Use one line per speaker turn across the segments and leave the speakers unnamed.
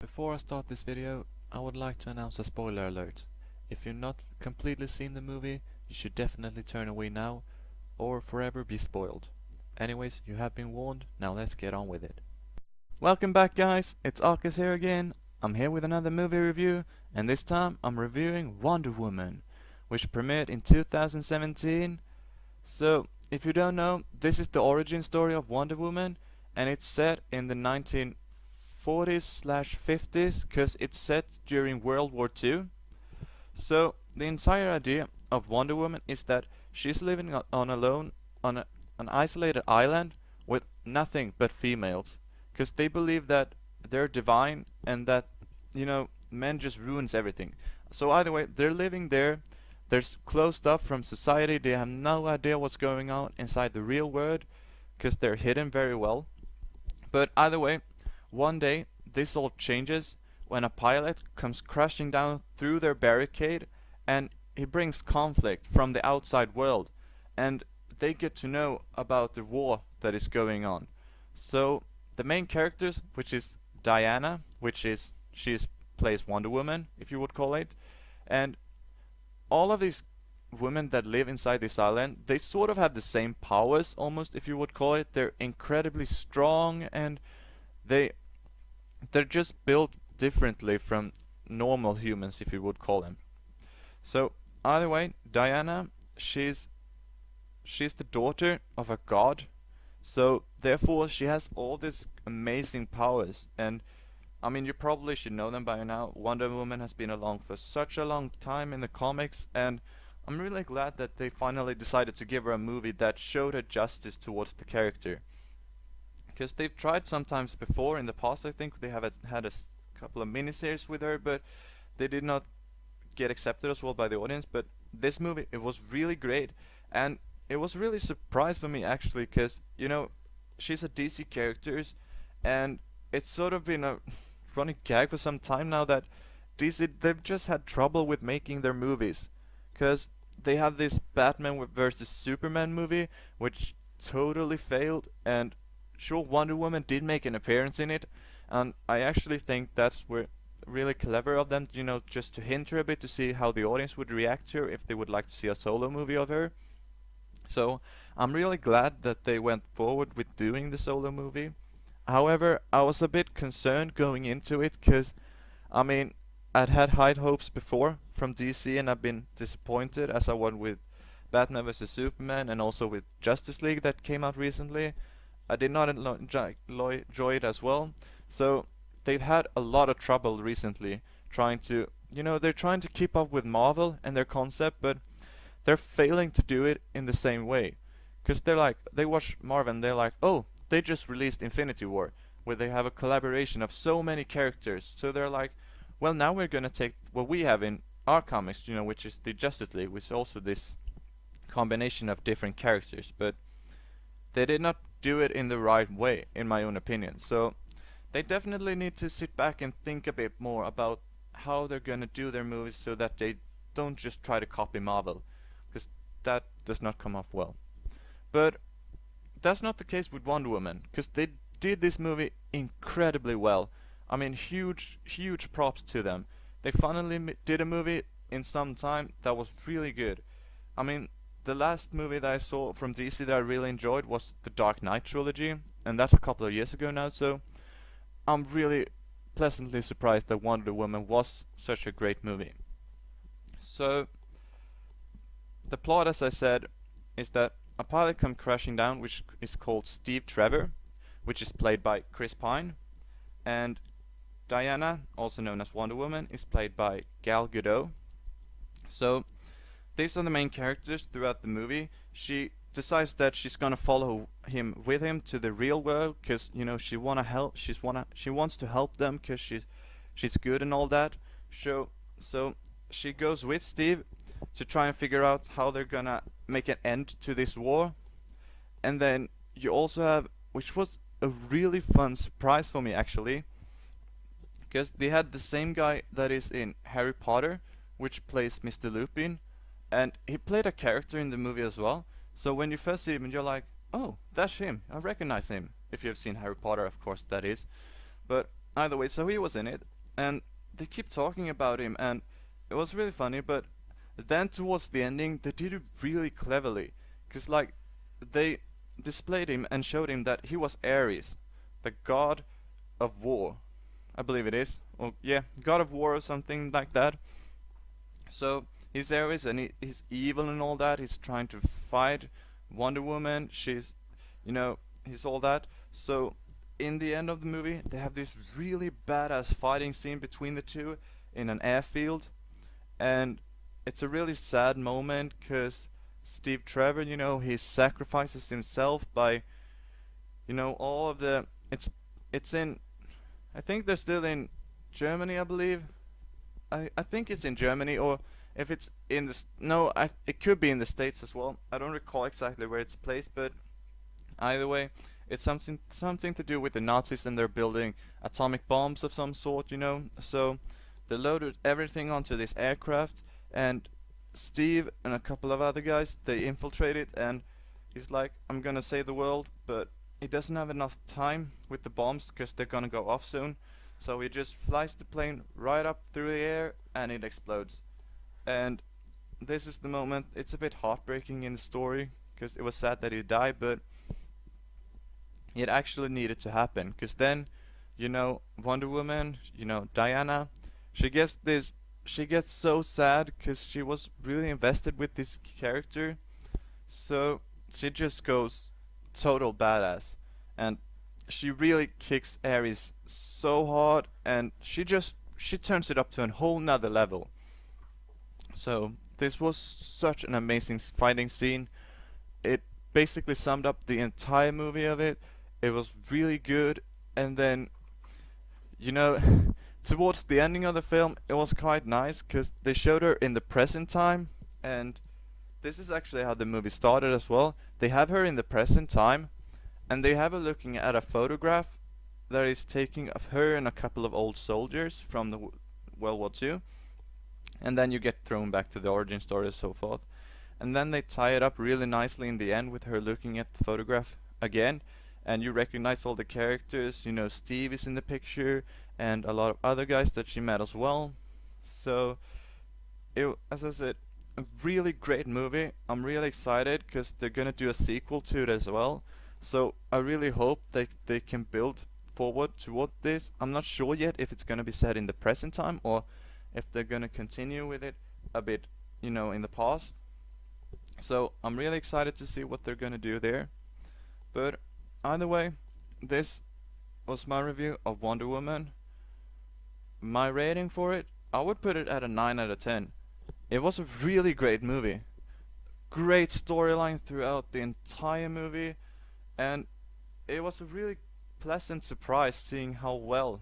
Before I start this video, I would like to announce a spoiler alert. If you've not completely seen the movie, you should definitely turn away now, or forever be spoiled. Anyways, you have been warned, now let's get on with it. Welcome back guys, it's Arcus here again. I'm here with another movie review, and this time I'm reviewing Wonder Woman, which premiered in 2017. So, if you don't know, this is the origin story of Wonder Woman, and it's set in the 1940s/50s because it's set during World War II. So the entire idea of Wonder Woman is that she's living on alone on an isolated island with nothing but females, because they believe that they're divine and that men just ruins everything. So either way, they're living there. They're closed up from society. They have no idea what's going on inside the real world because they're hidden very well. But either way, one day this all changes when a pilot comes crashing down through their barricade, and he brings conflict from the outside world, and they get to know about the war that is going on. So the main characters, which is Diana, she plays Wonder Woman, if you would call it, and all of these women that live inside this island, they sort of have the same powers, almost, if you would call it. They're incredibly strong, and they're just built differently from normal humans, if you would call them. So either way, Diana, she's the daughter of a god, so therefore she has all these amazing powers. And I mean, you probably should know them by now. Wonder Woman has been along for such a long time in the comics, and I'm really glad that they finally decided to give her a movie that showed her justice towards the character. Because they've tried sometimes before in the past. I think they have had a couple of miniseries with her, but they did not get accepted as well by the audience. But this movie, it was really great, and it was really a surprise for me actually, because she's a DC character, and it's sort of been a running gag for some time now that DC, they've just had trouble with making their movies, because they have this Batman versus Superman movie which totally failed, and sure, Wonder Woman did make an appearance in it, and I actually think that's really clever of them, just to hint her a bit to see how the audience would react to her if they would like to see a solo movie of her. So I'm really glad that they went forward with doing the solo movie. However, I was a bit concerned going into it, because I mean, I'd had high hopes before from DC, and I've been disappointed, as I was with Batman vs Superman and also with Justice League that came out recently. I did not enjoy it as well. So they've had a lot of trouble recently trying to, they're trying to keep up with Marvel and their concept, but they're failing to do it in the same way. Because they watch Marvel and they're like, oh, they just released Infinity War, where they have a collaboration of so many characters. So they're like, well, now we're gonna take what we have in our comics, which is the Justice League, which is also this combination of different characters. But they did not do it in the right way, in my own opinion. So they definitely need to sit back and think a bit more about how they're gonna do their movies, so that they don't just try to copy Marvel, because that does not come off well. But that's not the case with Wonder Woman, because they did this movie incredibly well. I mean, huge props to them. They finally did a movie in some time that was really good. I mean, the last movie that I saw from DC that I really enjoyed was the Dark Knight trilogy, and that's a couple of years ago now, so I'm really pleasantly surprised that Wonder Woman was such a great movie. So the plot, as I said, is that a pilot comes crashing down, which is called Steve Trevor, which is played by Chris Pine, and Diana, also known as Wonder Woman, is played by Gal Gadot. So these are the main characters throughout the movie. She decides that she's gonna follow him to the real world, because she wants to help them, because she's good and all that. So she goes with Steve to try and figure out how they're gonna make an end to this war. And then you also have, which was a really fun surprise for me actually, because they had the same guy that is in Harry Potter, which plays Mr. Lupin, and he played a character in the movie as well. So when you first see him, you're like, oh, that's him, I recognize him. If you've seen Harry Potter, of course that is. But either way, so he was in it, and they keep talking about him, and it was really funny. But then towards the ending, they did it really cleverly, cause like they displayed him and showed him that he was Ares, the god of war, I believe it is, or yeah, god of war or something like that. So he's Ares and he's evil and all that. He's trying to fight Wonder Woman. She's, you know, he's all that. So in the end of the movie, they have this really badass fighting scene between the two in an airfield, and it's a really sad moment because Steve Trevor, he sacrifices himself by, all of the. It's in. I think they're still in Germany, I believe. I think it's in Germany, or if it's in the no, it could be in the States as well. I don't recall exactly where it's placed, but either way, it's something to do with the Nazis, and they're building atomic bombs of some sort. So they loaded everything onto this aircraft, and Steve and a couple of other guys, they infiltrate it, and he's like, I'm gonna save the world, but he doesn't have enough time with the bombs because they're gonna go off soon. So he just flies the plane right up through the air and it explodes. And this is the moment. It's a bit heartbreaking in the story because it was sad that he died, but it actually needed to happen because then, Wonder Woman, Diana, she gets so sad because she was really invested with this character. So she just goes total badass, and she really kicks Ares so hard, and she turns it up to a whole nother level. So this was such an amazing fighting scene. It basically summed up the entire movie of it. It was really good, and then towards the ending of the film, it was quite nice because they showed her in the present time, and this is actually how the movie started as well. They have her in the present time, and they have her looking at a photograph that is taking of her and a couple of old soldiers from the World War II, and then you get thrown back to the origin story and so forth. And then they tie it up really nicely in the end with her looking at the photograph again, and you recognize all the characters. Steve is in the picture, and a lot of other guys that she met as well. So, as I said, a really great movie. I'm really excited because they're gonna do a sequel to it as well. So I really hope they can build forward toward this. I'm not sure yet if it's gonna be set in the present time or if they're gonna continue with it a bit, in the past. So I'm really excited to see what they're gonna do there. But either way, this was my review of Wonder Woman. My rating for it, I would put it at a 9 out of 10. It was a really great movie. Great storyline throughout the entire movie, and it was a really pleasant surprise seeing how well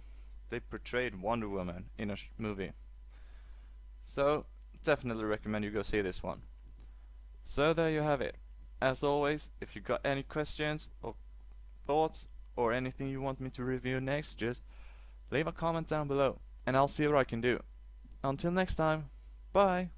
they portrayed Wonder Woman in a movie. So, definitely recommend you go see this one. So there you have it. As always, if you got any questions or thoughts or anything you want me to review next, just leave a comment down below and I'll see what I can do. Until next time, bye!